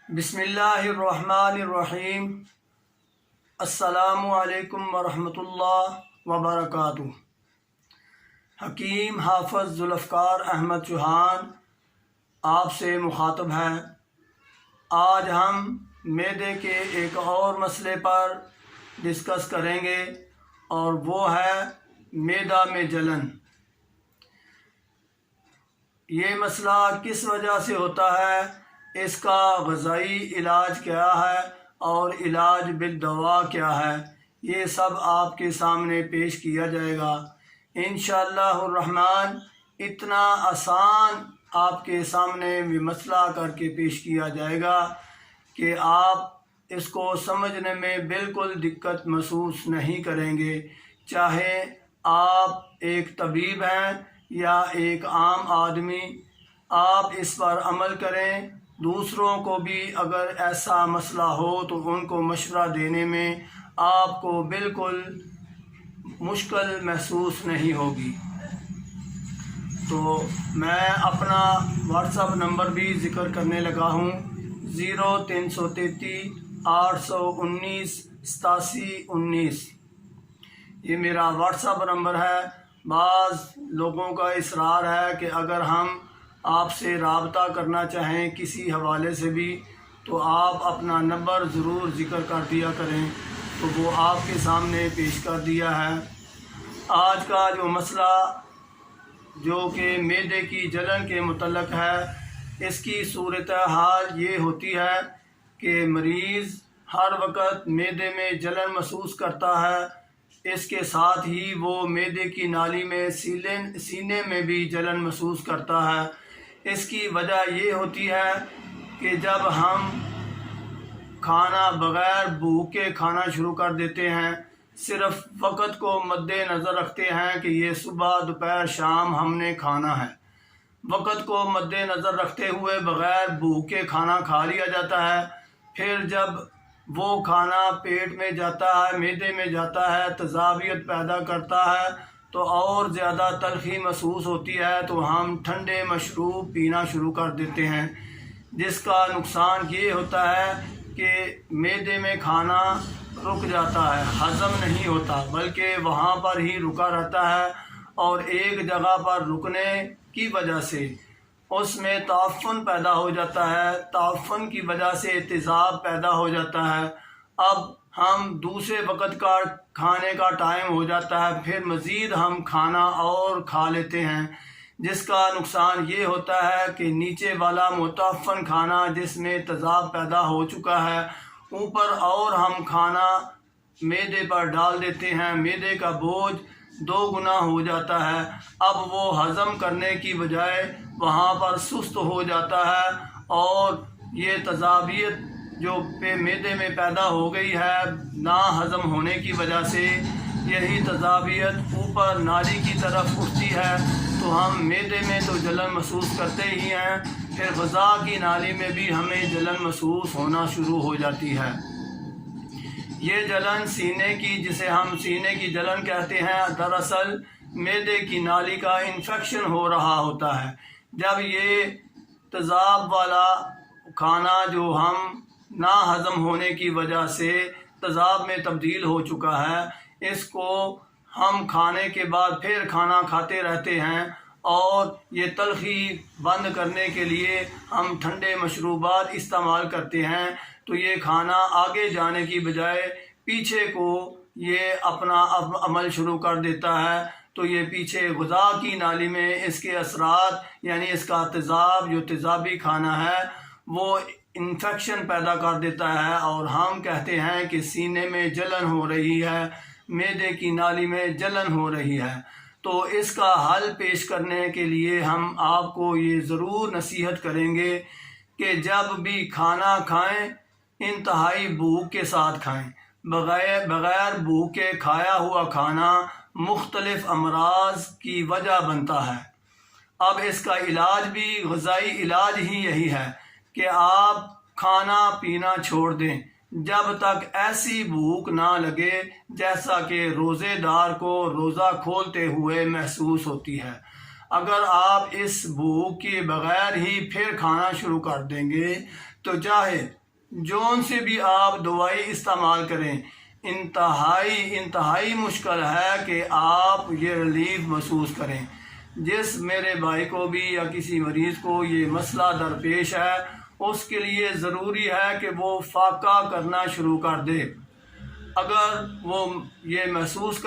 بسم اللہ الرحمن الرحیم۔ السلام علیکم ورحمۃ اللہ وبرکاتہ۔ حکیم حافظ ذوالفقار احمد چوہان آپ سے مخاطب ہے۔ آج ہم معدے کے ایک اور مسئلے پر ڈسکس کریں گے اور وہ ہے معدہ میں جلن۔ یہ مسئلہ کس وجہ سے ہوتا ہے، اس کا غذائی علاج کیا ہے اور علاج بالدوا کیا ہے، یہ سب آپ کے سامنے پیش کیا جائے گا انشاءاللہ الرحمن۔ اتنا آسان آپ کے سامنے بھی مسئلہ کر کے پیش کیا جائے گا کہ آپ اس کو سمجھنے میں بالکل دقت محسوس نہیں کریں گے، چاہے آپ ایک طبیب ہیں یا ایک عام آدمی۔ آپ اس پر عمل کریں، دوسروں کو بھی اگر ایسا مسئلہ ہو تو ان کو مشورہ دینے میں آپ کو بالکل مشکل محسوس نہیں ہوگی۔ تو میں اپنا واٹس ایپ نمبر بھی ذکر کرنے لگا ہوں، 0333 819 8719۔ یہ میرا واٹس ایپ نمبر ہے۔ بعض لوگوں کا اصرار ہے کہ اگر ہم آپ سے رابطہ کرنا چاہیں کسی حوالے سے بھی تو آپ اپنا نمبر ضرور ذکر کر دیا کریں، تو وہ آپ کے سامنے پیش کر دیا ہے۔ آج کا جو مسئلہ جو کہ معدے کی جلن کے متعلق ہے، اس کی صورتحال یہ ہوتی ہے کہ مریض ہر وقت معدے میں جلن محسوس کرتا ہے، اس کے ساتھ ہی وہ معدے کی نالی میں سینے میں بھی جلن محسوس کرتا ہے۔ اس کی وجہ یہ ہوتی ہے کہ جب ہم کھانا بغیر بھوک کے کھانا شروع کر دیتے ہیں، صرف وقت کو مد نظر رکھتے ہیں کہ یہ صبح دوپہر شام ہم نے کھانا ہے، وقت کو مد نظر رکھتے ہوئے بغیر بھوک کے کھانا کھا لیا جاتا ہے۔ پھر جب وہ کھانا پیٹ میں جاتا ہے، معدے میں جاتا ہے، تذابیت پیدا کرتا ہے تو اور زیادہ تلخی محسوس ہوتی ہے، تو ہم ٹھنڈے مشروب پینا شروع کر دیتے ہیں، جس کا نقصان یہ ہوتا ہے کہ معدے میں کھانا رک جاتا ہے، ہضم نہیں ہوتا بلکہ وہاں پر ہی رکا رہتا ہے، اور ایک جگہ پر رکنے کی وجہ سے اس میں تعفن پیدا ہو جاتا ہے، تعفن کی وجہ سے تیزاب پیدا ہو جاتا ہے۔ اب ہم دوسرے وقت کا کھانے کا ٹائم ہو جاتا ہے، پھر مزید ہم کھانا اور کھا لیتے ہیں، جس کا نقصان یہ ہوتا ہے کہ نیچے والا متعفن کھانا جس میں تیزاب پیدا ہو چکا ہے، اوپر اور ہم کھانا معدے پر ڈال دیتے ہیں، معدے کا بوجھ 2 گنا ہو جاتا ہے۔ اب وہ ہضم کرنے کی بجائے وہاں پر سست ہو جاتا ہے، اور یہ تذابیت جو معدے میں پیدا ہو گئی ہے نا ہضم ہونے کی وجہ سے، یہی تذابیت اوپر نالی کی طرف اٹھتی ہے، تو ہم معدے میں تو جلن محسوس کرتے ہی ہیں، پھر غذا کی نالی میں بھی ہمیں جلن محسوس ہونا شروع ہو جاتی ہے۔ یہ جلن سینے کی، جسے ہم سینے کی جلن کہتے ہیں، دراصل معدے کی نالی کا انفیکشن ہو رہا ہوتا ہے۔ جب یہ تیزاب والا کھانا جو ہم نا ہضم ہونے کی وجہ سے تیزاب میں تبدیل ہو چکا ہے، اس کو ہم کھانے کے بعد پھر کھانا کھاتے رہتے ہیں، اور یہ تلخی بند کرنے کے لیے ہم ٹھنڈے مشروبات استعمال کرتے ہیں، تو یہ کھانا آگے جانے کی بجائے پیچھے کو یہ اپنا عمل شروع کر دیتا ہے، تو یہ پیچھے غذا کی نالی میں اس کے اثرات، یعنی اس کا تیزاب جو تیزابی کھانا ہے وہ انفیکشن پیدا کر دیتا ہے، اور ہم کہتے ہیں کہ سینے میں جلن ہو رہی ہے، معدے کی نالی میں جلن ہو رہی ہے۔ تو اس کا حل پیش کرنے کے لیے ہم آپ کو یہ ضرور نصیحت کریں گے کہ جب بھی کھانا کھائیں انتہائی بھوک کے ساتھ کھائیں۔ بغیر بھوک کے کھایا ہوا کھانا مختلف امراض کی وجہ بنتا ہے۔ اب اس کا علاج بھی غذائی علاج ہی یہی ہے کہ آپ کھانا پینا چھوڑ دیں جب تک ایسی بھوک نہ لگے جیسا کہ روزے دار کو روزہ کھولتے ہوئے محسوس ہوتی ہے۔ اگر آپ اس بھوک کے بغیر ہی پھر کھانا شروع کر دیں گے تو چاہے جون سے بھی آپ دوائی استعمال کریں، انتہائی مشکل ہے کہ آپ یہ ریلیف محسوس کریں۔ جس میرے بھائی کو بھی یا کسی مریض کو یہ مسئلہ درپیش ہے، اس کے لیے ضروری ہے کہ وہ فاقہ کرنا شروع کر دے۔ اگر وہ یہ محسوس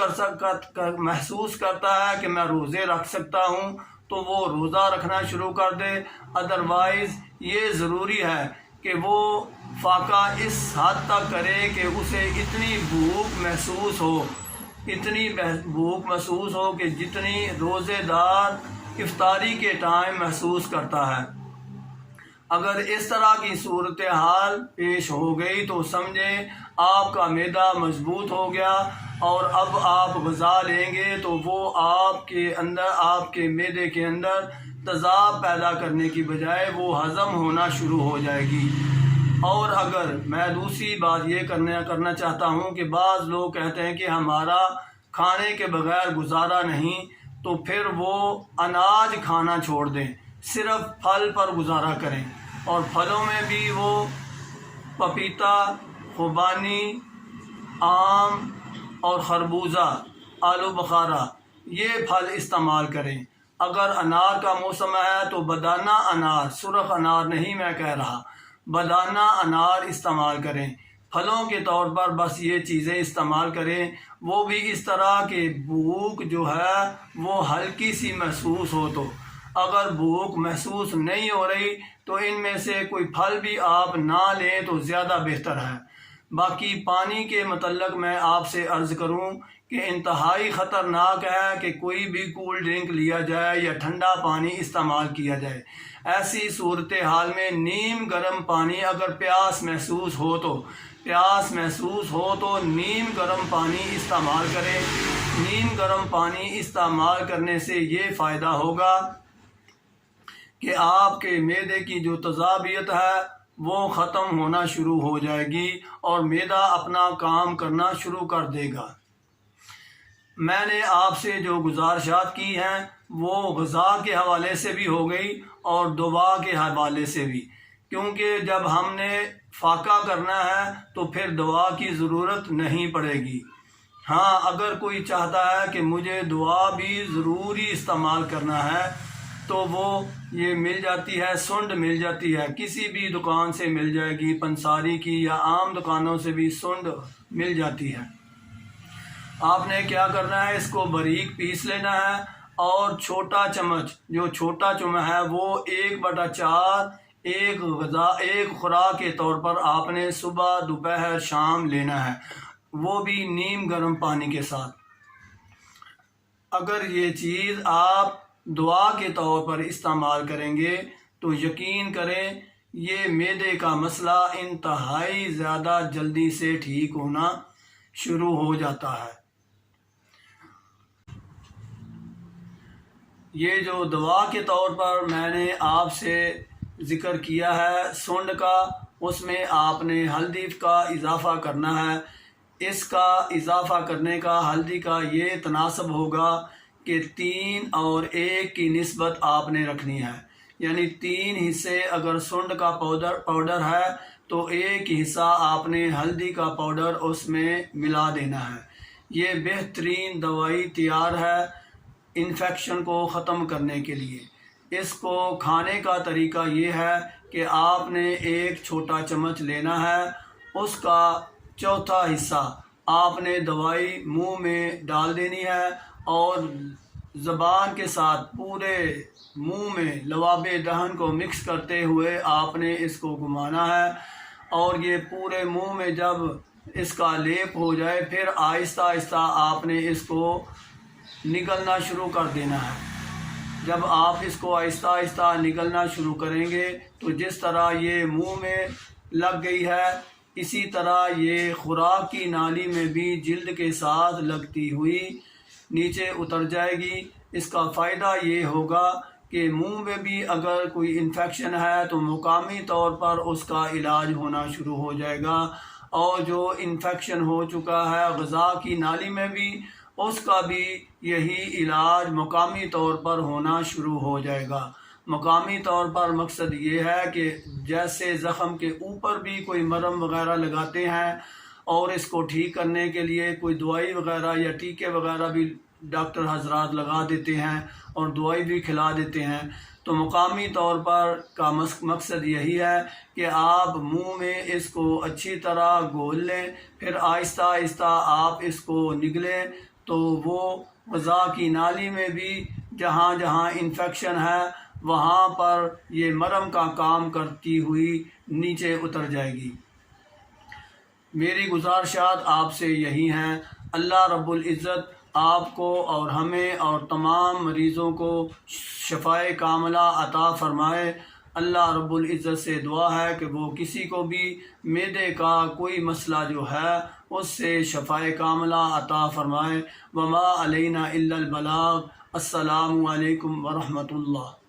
کرتا ہے کہ میں روزے رکھ سکتا ہوں تو وہ روزہ رکھنا شروع کر دے، ادروائز یہ ضروری ہے کہ وہ فاقہ اس حد تک کرے کہ اسے اتنی بھوک محسوس ہو کہ جتنی روزے دار افطاری کے ٹائم محسوس کرتا ہے۔ اگر اس طرح کی صورتحال پیش ہو گئی تو سمجھیں آپ کا معدہ مضبوط ہو گیا، اور اب آپ غذا لیں گے تو وہ آپ کے معدے کے اندر تیزاب پیدا کرنے کی بجائے وہ ہضم ہونا شروع ہو جائے گی۔ اور اگر میں دوسری بات یہ کرنا چاہتا ہوں کہ بعض لوگ کہتے ہیں کہ ہمارا کھانے کے بغیر گزارا نہیں، تو پھر وہ اناج کھانا چھوڑ دیں، صرف پھل پر گزارا کریں، اور پھلوں میں بھی وہ پپیتا، خوبانی، آم اور خربوزہ، آلو بخارا یہ پھل استعمال کریں۔ اگر انار کا موسم ہے تو بدانہ انار، سرخ انار نہیں میں کہہ رہا، بدانہ انار استعمال کریں۔ پھلوں کے طور پر بس یہ چیزیں استعمال کریں، وہ بھی اس طرح کہ بھوک جو ہے وہ ہلکی سی محسوس ہو۔ تو اگر بھوک محسوس نہیں ہو رہی تو ان میں سے کوئی پھل بھی آپ نہ لیں تو زیادہ بہتر ہے۔ باقی پانی کے متعلق میں آپ سے عرض کروں کہ انتہائی خطرناک ہے کہ کوئی بھی کول ڈرنک لیا جائے یا ٹھنڈا پانی استعمال کیا جائے۔ ایسی صورتحال میں نیم گرم پانی، اگر پیاس محسوس ہو تو نیم گرم پانی استعمال کریں۔ نیم گرم پانی استعمال کرنے سے یہ فائدہ ہوگا کہ آپ کے معدے کی جو تیزابیت ہے وہ ختم ہونا شروع ہو جائے گی اور معدہ اپنا کام کرنا شروع کر دے گا۔ میں نے آپ سے جو گزارشات کی ہیں وہ غذا کے حوالے سے بھی ہو گئی اور دعا کے حوالے سے بھی، کیونکہ جب ہم نے فاقہ کرنا ہے تو پھر دعا کی ضرورت نہیں پڑے گی۔ ہاں، اگر کوئی چاہتا ہے کہ مجھے دعا بھی ضروری استعمال کرنا ہے تو وہ یہ مل جاتی ہے، سنڈ مل جاتی ہے، کسی بھی دکان سے مل جائے گی، پنساری کی یا عام دکانوں سے بھی سنڈ مل جاتی ہے۔ آپ نے کیا کرنا ہے، اس کو باریک پیس لینا ہے اور چھوٹا چمچ ہے وہ 1/4 ایک خوراک کے طور پر آپ نے صبح، دوپہر، شام لینا ہے، وہ بھی نیم گرم پانی کے ساتھ۔ اگر یہ چیز آپ دعا کے طور پر استعمال کریں گے تو یقین کریں یہ معدے کا مسئلہ انتہائی زیادہ جلدی سے ٹھیک ہونا شروع ہو جاتا ہے۔ یہ جو دوا کے طور پر میں نے آپ سے ذکر کیا ہے سونڈ کا، اس میں آپ نے ہلدی کا اضافہ کرنا ہے۔ اس کا اضافہ کرنے کا ہلدی کا یہ تناسب ہوگا کہ 3 اور 1 کی نسبت آپ نے رکھنی ہے، یعنی 3 حصے اگر سونڈ کا پاؤڈر ہے تو 1 حصہ آپ نے ہلدی کا پاؤڈر اس میں ملا دینا ہے۔ یہ بہترین دوائی تیار ہے انفیکشن کو ختم کرنے کے لیے۔ اس کو کھانے کا طریقہ یہ ہے کہ آپ نے 1 چھوٹا چمچ لینا ہے، اس کا چوتھا حصہ آپ نے دوائی منہ میں ڈال دینی ہے اور زبان کے ساتھ پورے منہ میں لواب دہن کو مکس کرتے ہوئے آپ نے اس کو گھمانا ہے، اور یہ پورے منہ میں جب اس کا لیپ ہو جائے پھر آہستہ آہستہ آپ نے اس کو نگلنا شروع کر دینا ہے۔ جب آپ اس کو آہستہ آہستہ نگلنا شروع کریں گے تو جس طرح یہ منہ میں لگ گئی ہے اسی طرح یہ خوراک کی نالی میں بھی جلد کے ساتھ لگتی ہوئی نیچے اتر جائے گی۔ اس کا فائدہ یہ ہوگا کہ منہ میں بھی اگر کوئی انفیکشن ہے تو مقامی طور پر اس کا علاج ہونا شروع ہو جائے گا، اور جو انفیکشن ہو چکا ہے غذا کی نالی میں بھی اس کا بھی یہی علاج مقامی طور پر ہونا شروع ہو جائے گا۔ مقامی طور پر مقصد یہ ہے کہ جیسے زخم کے اوپر بھی کوئی مرہم وغیرہ لگاتے ہیں اور اس کو ٹھیک کرنے کے لیے کوئی دوائی وغیرہ یا ٹیکے وغیرہ بھی ڈاکٹر حضرات لگا دیتے ہیں اور دوائی بھی کھلا دیتے ہیں، تو مقامی طور پر کا مقصد یہی ہے کہ آپ منہ میں اس کو اچھی طرح گھول لیں، پھر آہستہ آہستہ آپ اس کو نگلیں، تو وہ غذا کی نالی میں بھی جہاں جہاں انفیکشن ہے وہاں پر یہ مرہم کا کام کرتی ہوئی نیچے اتر جائے گی۔ میری گزارشات آپ سے یہی ہیں۔ اللہ رب العزت آپ کو اور ہمیں اور تمام مریضوں کو شفائے کاملہ عطا فرمائے۔ اللہ رب العزت سے دعا ہے کہ وہ کسی کو بھی معدے کا کوئی مسئلہ جو ہے اس سے شفائے کاملہ عطا فرمائے۔ وما علینا الا البلاغ۔ السلام علیکم ورحمۃ اللہ۔